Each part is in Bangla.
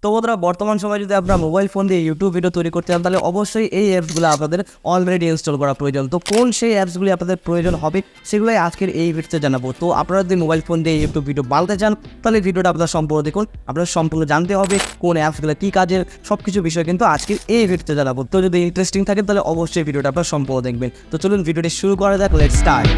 তো বন্ধুরা বর্তমান সময়ে যদি আপনারা মোবাইল ফোন দিয়ে ইউটিউব ভিডিও তৈরি করতে চান তাহলে অবশ্যই এই অ্যাপসগুলো আপনাদের অলরেডি ইনস্টল করা প্রয়োজন। তো কোন সেই অ্যাপসগুলি আপনাদের প্রয়োজন হবে সেগুলোই আজকের এই ভিডিওতে জানাবো। তো আপনারা যদি মোবাইল ফোন দিয়ে ইউটিউব ভিডিও বানাতে চান তাহলে ভিডিওটা আপনারা সম্পূর্ণ দেখুন। আপনারা সম্পূর্ণ জানতে হবে কোন অ্যাপসগুলো কী কাজের সব কিছু বিষয় কিন্তু আজকের এই ভিডিওতে জানাবো। তো যদি ইন্টারেস্টিং থাকে তাহলে অবশ্যই ভিডিওটা আপনারা সম্পূর্ণ দেখবেন। তো চলুন ভিডিওটি শুরু করা যাক, লেটস স্টার্ট।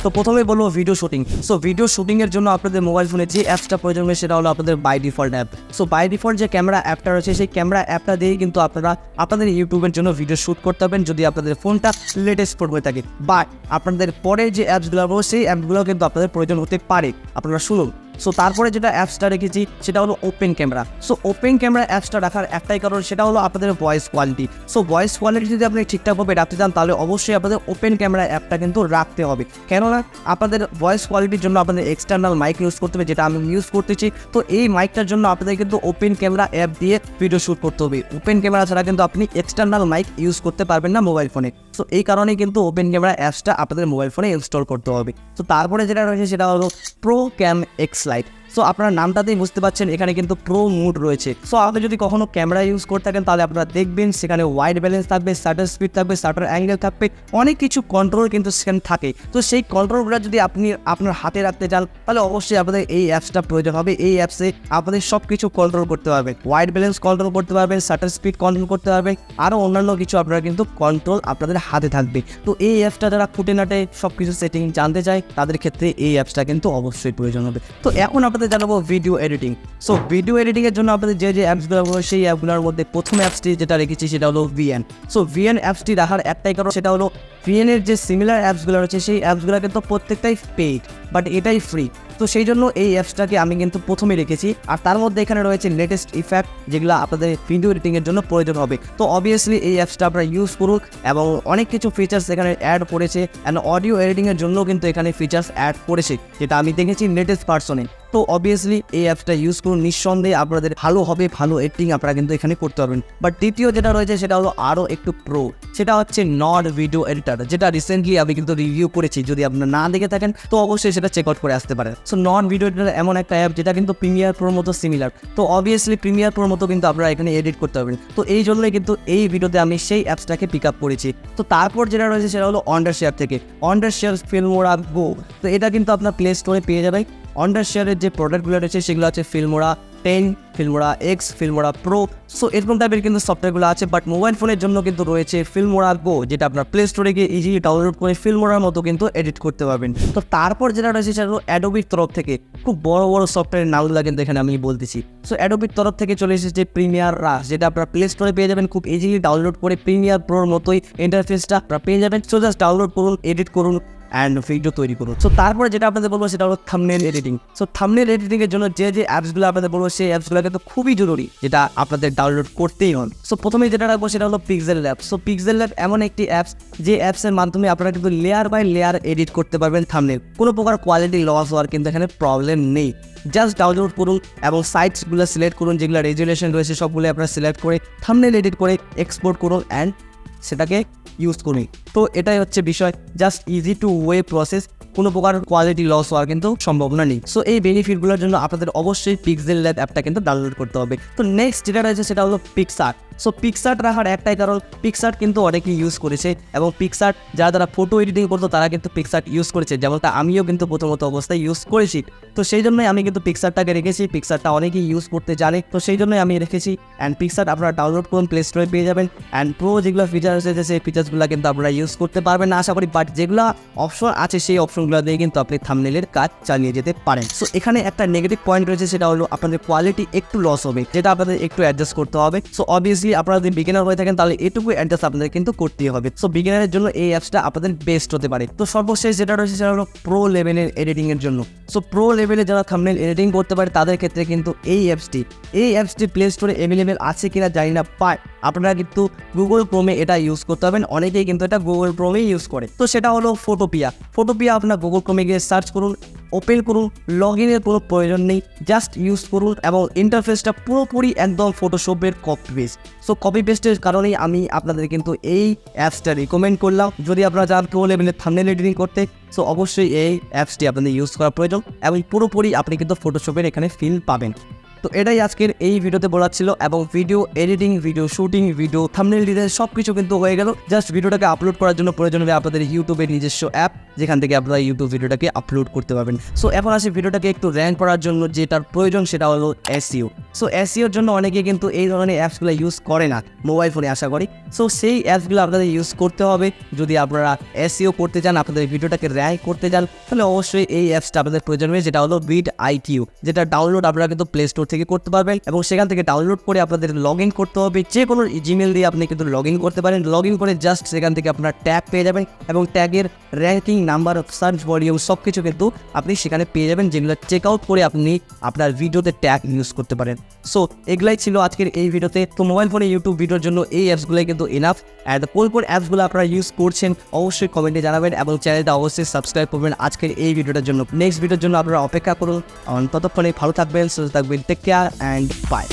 তো প্রথমেই বলবো ভিডিও শুটিং। সো ভিডিও শুটিংয়ের জন্য আপনাদের মোবাইল ফোনে যে অ্যাপসটা প্রয়োজন হবে সেটা হলো আপনাদের by default app. So by default যে ক্যামেরা অ্যাপটা রয়েছে সেই ক্যামেরা অ্যাপটা দিয়েই কিন্তু আপনারা আপনাদের ইউটিউবের জন্য ভিডিও শ্যুট করতে পারবেন যদি আপনাদের ফোনটা লেটেস্ট ফোন হয়ে থাকে। বাট আপনাদের পরে যে অ্যাপসগুলো রয়েছে সেই অ্যাপগুলো কিন্তু আপনাদের প্রয়োজন হতে পারে। আপনারা শুনুন। সো তারপরে যেটা অ্যাপসটা রেখেছি সেটা হলো open camera. So open camera অ্যাপসটা রাখার একটাই কারণ, সেটা হলো আপনাদের voice quality. So voice quality যদি আপনি ঠিকঠাকভাবে রাখতে চান তাহলে অবশ্যই আপনাদের ওপেন ক্যামেরা অ্যাপটা কিন্তু রাখতে হবে। কেননা আপনাদের ভয়েস কোয়ালিটির জন্য আপনাদের এক্সটার্নাল মাইক ইউজ করতে হবে, যেটা আমি ইউজ করতেছি। তো এই মাইকটার জন্য আপনাদের কিন্তু ওপেন ক্যামেরা অ্যাপ দিয়ে ভিডিও শ্যুট করতে হবে। ওপেন ক্যামেরা ছাড়া কিন্তু আপনি এক্সটার্নাল মাইক ইউজ করতে পারবেন না মোবাইল ফোনে। সো এই কারণেই কিন্তু ওপেন ক্যামেরা অ্যাপসটা আপনাদের মোবাইল ফোনে ইনস্টল করতে হবে। তো তারপরে যেটা রয়েছে সেটা হলো প্রো ক্যাম এক্স লাইট। সো আপনার নামটাতেই বুঝতে পারছেন এখানে কিন্তু প্রো মুড রয়েছে। সো আপনি যদি কখনো ক্যামেরা ইউজ করে থাকেন তাহলে আপনারা দেখবেন সেখানে ওয়াইড ব্যালেন্স থাকবে, শাটার স্পিড থাকবে, শাটার অ্যাঙ্গেল থাকবে, অনেক কিছু কন্ট্রোল কিন্তু সেখানে থাকে। তো সেই কন্ট্রোলগুলো যদি আপনি আপনার হাতে রাখতে চান তাহলে অবশ্যই আপনাদের এই অ্যাপসটা প্রয়োজন হবে। এই অ্যাপসে আপনাদের সব কিছু কন্ট্রোল করতে পারবেন, ওয়াইড ব্যালেন্স কন্ট্রোল করতে পারবেন, শাটার স্পিড কন্ট্রোল করতে পারবেন, আরও অন্যান্য কিছু আপনারা কিন্তু কন্ট্রোল আপনাদের হাতে থাকবে। তো এই অ্যাপসটা যারা খুঁটেনাটে সব কিছু সেটিং জানতে চায় তাদের ক্ষেত্রে এই অ্যাপসটা কিন্তু অবশ্যই প্রয়োজন হবে। তো এখন আপনাদের জানাবো ভিডিও এডিটিং। সো ভিডিও এডিটিংয়ের জন্য আপনাদের যে অ্যাপসগুলো রয়েছে সেই অ্যাপগুলোর মধ্যে প্রথম অ্যাপসটি যেটা রেখেছি সেটা হলো ভিএন। সো ভিএন অ্যাপসটি রাখার একটাই কারণ, সেটা হলো ভিএনের যে সিমিলার অ্যাপসগুলো রয়েছে সেই অ্যাপসগুলো কিন্তু প্রত্যেকটাই পেইড, বাট এটাই ফ্রি। তো সেই জন্য এই অ্যাপসটাকে আমি কিন্তু প্রথমে রেখেছি। আর তার মধ্যে এখানে রয়েছে লেটেস্ট ইফেক্ট যেগুলো আপনাদের ভিডিও এডিটিংয়ের জন্য প্রয়োজন হবে। তো অবভিয়াসলি এই অ্যাপসটা আপনারা ইউজ করুন এবং অনেক কিছু ফিচার্স এখানে অ্যাড করেছে অ্যান্ড অডিও এডিটিংয়ের জন্য কিন্তু এখানে ফিচার্স অ্যাড করেছে যেটা আমি দেখেছি লেটেস্ট ভার্সনে। তো অবভিয়াসলি এই অ্যাপসটা ইউজ করুন, নিঃসন্দেহে আপনাদের ভালো হবে, ভালো এডিটিং আপনারা কিন্তু এখানে করতে পারবেন। বাট দ্বিতীয় যেটা রয়েছে সেটা হলো আরও একটু প্রো, সেটা হচ্ছে নট ভিডিও এডিটার, যেটা রিসেন্টলি আমি কিন্তু রিভিউ করেছি। যদি আপনারা না দেখে থাকেন তো অবশ্যই সেটা চেক আউট করে আসতে পারেন। সো নট ভিডিও এডিটার এমন একটা অ্যাপ যেটা কিন্তু প্রিমিয়ার প্রোর মতো সিমিলার। তো অবভিয়াসলি প্রিমিয়ার প্রোর মতো কিন্তু আপনারা এখানে এডিট করতে পারবেন। তো এই জন্যই কিন্তু এই ভিডিওতে আমি সেই অ্যাপসটাকে পিক আপ করেছি। তো তারপর যেটা রয়েছে সেটা হলো আন্ডারশেয়ার থেকে আন্ডারশেয়ার ফিল্মওরা গো। তো এটা কিন্তু আপনার প্লে স্টোরে পেয়ে যাবেন। আন্ডারশেয়ারের যে প্রোডাক্টগুলো রয়েছে সেগুলো হচ্ছে ফিল্মওরা 10, ফিল্মওরা এক্স, ফিল্মওরা প্রো। সো এরকম টাইপের কিন্তু সফটওয়্যারগুলো আছে, বাট মোবাইল ফোনের জন্য কিন্তু রয়েছে ফিল্মওরা গো, যেটা আপনার প্লে স্টোরে গিয়ে ইজিলি ডাউনলোড করে ফিল্মওরার মতো কিন্তু এডিট করতে পারবেন। তো তারপর যেটা রয়েছে সেটা হলো অ্যাডোবির তরফ থেকে খুব বড় বড় সফটওয়্যারের নামগুলো কিন্তু এখানে আমি বলতেছি। সো অ্যাডোবির তরফ থেকে চলে এসেছে প্রিমিয়ার রাশ, যেটা আপনার প্লে স্টোরে পেয়ে যাবেন খুব ইজিলি ডাউনলোড করে। প্রিমিয়ার প্রোর মতোই ইন্টারফেসটা আপনারা পেয়ে যাবেন। সো জাস্ট ডাউনলোড করুন, এডিট করুন অ্যান্ড ভিডিও তৈরি করুন। সো তারপরে যেটা আপনাদের বলবো সেটা হলো থাম্বনেল এডিটিং। সো থাম্বনেল এডিটিংয়ের জন্য যে অ্যাপসগুলো আপনাদের বলবো সেই অ্যাপসগুলো কিন্তু খুবই জরুরি, যেটা আপনাদের ডাউনলোড করতেই হন। সো প্রথমেই যেটা রাখবো সেটা হলো pixel lab. So pixel lab এমন একটি অ্যাপস যে অ্যাপসের মাধ্যমে আপনারা কিন্তু লেয়ার বাই লেয়ার এডিট করতে পারবেন থাম্বনেল। কোনো প্রকার কোয়ালিটি লস হওয়ার কিন্তু এখানে প্রবলেম নেই। জাস্ট ডাউনলোড করুন এবং সাইটসগুলো সিলেক্ট করুন, যেগুলো রেজুলেশন রয়েছে সবগুলো আপনারা সিলেক্ট করে থাম্বনেল এডিট করে এক্সপোর্ট করুন অ্যান্ড সেটাকে ইউজ করি। তো এটাই হচ্ছে বিষয়, just easy to way process, কোনো প্রকার কোয়ালিটি লস হওয়ার কিন্তু সম্ভাবনা নেই। সো এই বেনিফিটগুলোর জন্য আপনাদের অবশ্যই পিক্সেল ল্যাব অ্যাপটা কিন্তু ডাউনলোড করতে হবে। তো নেক্সট যেটা রয়েছে সেটা হলো পিকসার্ট। সো পিকসার্ট রাখার একটাই কারণ, পিকসার্ট কিন্তু অনেকেই ইউজ করেছে এবং পিকসার্ট যারা ফটো এডিটিং করতো তারা কিন্তু পিকসার্ট ইউজ করেছে, যেমনটা আমিও কিন্তু প্রথমত অবস্থায় ইউজ করেছি। তো সেই জন্যই আমি কিন্তু পিকসার্টটাকে রেখেছি। পিকসার্টটা অনেকেই ইউজ করতে জানে, তো সেই জন্যই আমি রেখেছি। অ্যান্ড পিকসার্ট আপনারা ডাউনলোড করুন, প্লে স্টোরে পেয়ে যাবেন। অ্যান্ড প্রো যেগুলো ফিচার্স রয়েছে সেই ফিচার্সগুলো কিন্তু আপনারা ইউজ করতে পারবেন না আশা করি, বাট যেগুলো অপশন আছে সেই অপশনগুলো দিয়ে কিন্তু আপনি থাম্বনেলের কাজ চালিয়ে যেতে পারেন। সো এখানে একটা নেগেটিভ পয়েন্ট রয়েছে, সেটা হলো আপনাদের কোয়ালিটি একটু লস হবে, যেটা আপনাদের একটু অ্যাডজাস্ট করতে হবে। সো অবভিয়াসলি আপনারা যদি বিগিনার হয়ে থাকেন তাহলে এটুকু অ্যাডজাস্ট আপনাদের কিন্তু করতেই হবে। সো বিগিনারের জন্য এই অ্যাপসটা আপনাদের বেস্ট হতে পারে। তো সর্বশেষ যেটা রয়েছে সেটা হলো প্রো লেভেলের এডিটিংয়ের জন্য। সো প্রো লেভেলে যারা থাম্বনেল এডিটিং করতে পারে তাদের ক্ষেত্রে কিন্তু এই অ্যাপসটি প্লে স্টোরে অ্যাভেলেবেল আছে কিনা জানি না, বাট আপনারা কিন্তু গুগল ক্রোমে এটা ইউজ করতে পারবেন। অনেকেই কিন্তু এটা গুগল ক্রোমে ইউজ করে। তো সেটা হলো ফটোপিয়া। আপনার গুগল ক্রোমে গিয়ে সার্চ করুন, ওপেন করুন, লগ ইনের কোনো প্রয়োজন নেই, জাস্ট ইউজ করুন এবং ইন্টারফেসটা পুরোপুরি একদম ফটোশপের কপি পেস্ট। সো কপি পেস্টের কারণেই আমি আপনাদের কিন্তু এই অ্যাপসটা রিকমেন্ড করলাম। যদি আপনারা চান প্রো লেভেলের থাম্বনেল এডিটিং করতে, সো অবশ্যই এই অ্যাপসটি আপনাদের ইউজ করা প্রয়োজন এবং পুরোপুরি আপনি কিন্তু ফটোশপের এখানে ফিল পাবেন। তো এটাই আজকের এই ভিডিওতে বলা ছিল, এবং video editing, video shooting, video thumbnail design সব কিছু কিন্তু হয়ে গেল। জাস্ট ভিডিওটাকে আপলোড করার জন্য প্রয়োজন হবে আপনাদের ইউটিউবের নিজস্ব অ্যাপ, যেখান থেকে আপনারা ইউটিউব ভিডিওটাকে আপলোড করতে পারবেন। সো এখন আসি ভিডিওটাকে একটু র্যাঙ্ক করার জন্য যেটার প্রয়োজন, সেটা হলো এসইও। সো এসইওর জন্য অনেকে কিন্তু এই ধরনের অ্যাপসগুলো ইউজ করে না মোবাইল ফোনে, আশা করি। সো সেই অ্যাপসগুলো আপনাদের ইউজ করতে হবে যদি আপনারা এসইও করতে চান, আপনাদের ভিডিওটাকে র্যাঙ্ক করতে চান, তাহলে অবশ্যই এই অ্যাপসটা আপনাদের প্রয়োজন হবে, যেটা হলো vidIQ, যেটা ডাউনলোড আপনারা কিন্তু প্লে স্টোর থেকে করতে পারবেন এবং সেখান থেকে ডাউনলোড করে আপনাদের লগ ইন করতে হবে। যে কোনো জিমেল দিয়ে আপনি কিন্তু লগ ইন করতে পারেন। লগ ইন করে জাস্ট সেখান থেকে আপনার ট্যাগ পেয়ে যাবেন এবং ট্যাগের ranking, number of search volume সব কিছু কিন্তু আপনি সেখানে পেয়ে যাবেন, যেগুলো চেক আউট করে আপনি আপনার ভিডিওতে ট্যাগ ইউজ করতে পারেন। সো এগুলাই ছিল আজকের এই ভিডিওতে। তো মোবাইল ফোনে ইউটিউব ভিডিওর জন্য এই অ্যাপসগুলোই কিন্তু এনাফ। অ্যান্ড কোন অ্যাপসগুলো আপনারা ইউজ করছেন অবশ্যই কমেন্টে জানাবেন এবং চ্যানেলটা অবশ্যই সাবস্ক্রাইব করবেন আজকের এই ভিডিওটার জন্য। নেক্সট ভিডিওর জন্য আপনারা অপেক্ষা করুন। ততক্ষণে ভালো থাকবেন, সুস্থ থাকবেন। Take care and by.